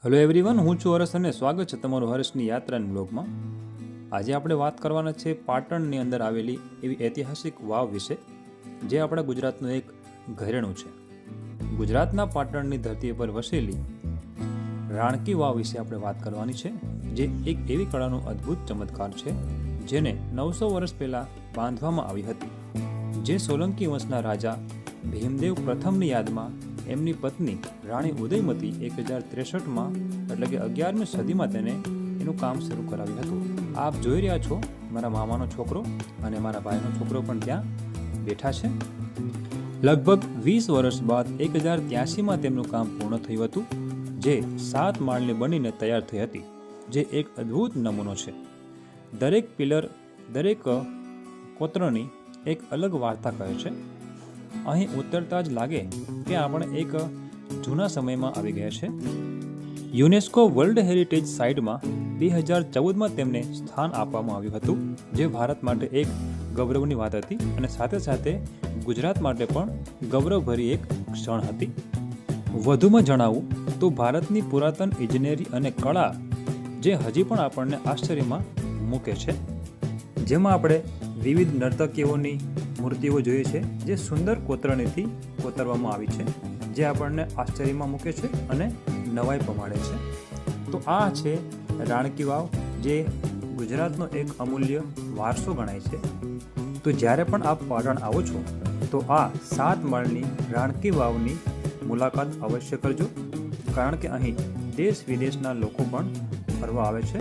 Hello everyone, હું છું હર્ષ અને સ્વાગત છે તમારું હર્ષની યાત્રાની બ્લોગમાં. આજે આપણે વાત કરવાના છે પાટણની અંદર આવેલી એવી ઐતિહાસિક વાવ વિશે, જે આપણા ગુજરાતનું એક ઘરેણું છે. ગુજરાતના પાટણની ધરતી પર વસેલી રાણકી વાવ વિશે આપણે વાત કરવાની છે, જે એક એવી કળાનો અદ્ભુત ચમત્કાર છે જેને 900 વર્ષ પહેલાં બાંધવામાં આવી હતી. જે સોલંકી વંશના રાજા ભીમદેવ પ્રથમની યાદમાં એમની પત્ની રાણી ઉદયમતી 1063માં એટલે કે 11મી સદીમાં તેને એનું કામ શરૂ કરાવ્યું હતું. આપ જોઈ રહ્યા છો, મારા મામાનો છોકરો અને મારા ભાઈનો છોકરો પણ ત્યાં બેઠા છે. લગભગ 20 વર્ષ બાદ 1083માં તેમનું કામ પૂર્ણ થયું હતું, જે 7 માળની બનીને તૈયાર થઈ હતી, જે એક અદ્ભુત નમૂનો છે. દરેક પિલર, દરેક કોતરણી એક અલગ વાર્તા કહે છે. અહીં ઉતરતા જ લાગે કે આપણે એક જૂના સમયમાં આવી ગયા છે. યુનેસ્કો વર્લ્ડ હેરિટેજ સાઇટમાં 2014માં તેમને સ્થાન આપવામાં આવ્યું હતું, જે ભારત માટે એક ગૌરવની વાત હતી અને સાથે સાથે ગુજરાત માટે પણ ગૌરવભરી એક ક્ષણ હતી. વધુમાં જણાવું તો ભારતની પુરાતન ઇજનેરી અને કળા જે હજી પણ આપણને આશ્ચર્યમાં મૂકે છે, જેમાં આપણે વિવિધ નર્તકીઓની મૂર્તિઓ જોઈએ છે, જે સુંદર કોતરણીથી કોતરવામાં આવી છે, જે આપણને આશ્ચર્યમાં મૂકે છે અને નવાઈ પમાડે છે. તો આ છે રાણકી વાવ, જે ગુજરાતનો એક અમૂલ્ય વારસો ગણાય છે. તો જ્યારે પણ આપ પાટણ આવો છો તો આ 7 માળની રાણકી વાવની મુલાકાત અવશ્ય કરજો, કારણ કે અહીં દેશ વિદેશના લોકો પણ ફરવા આવે છે.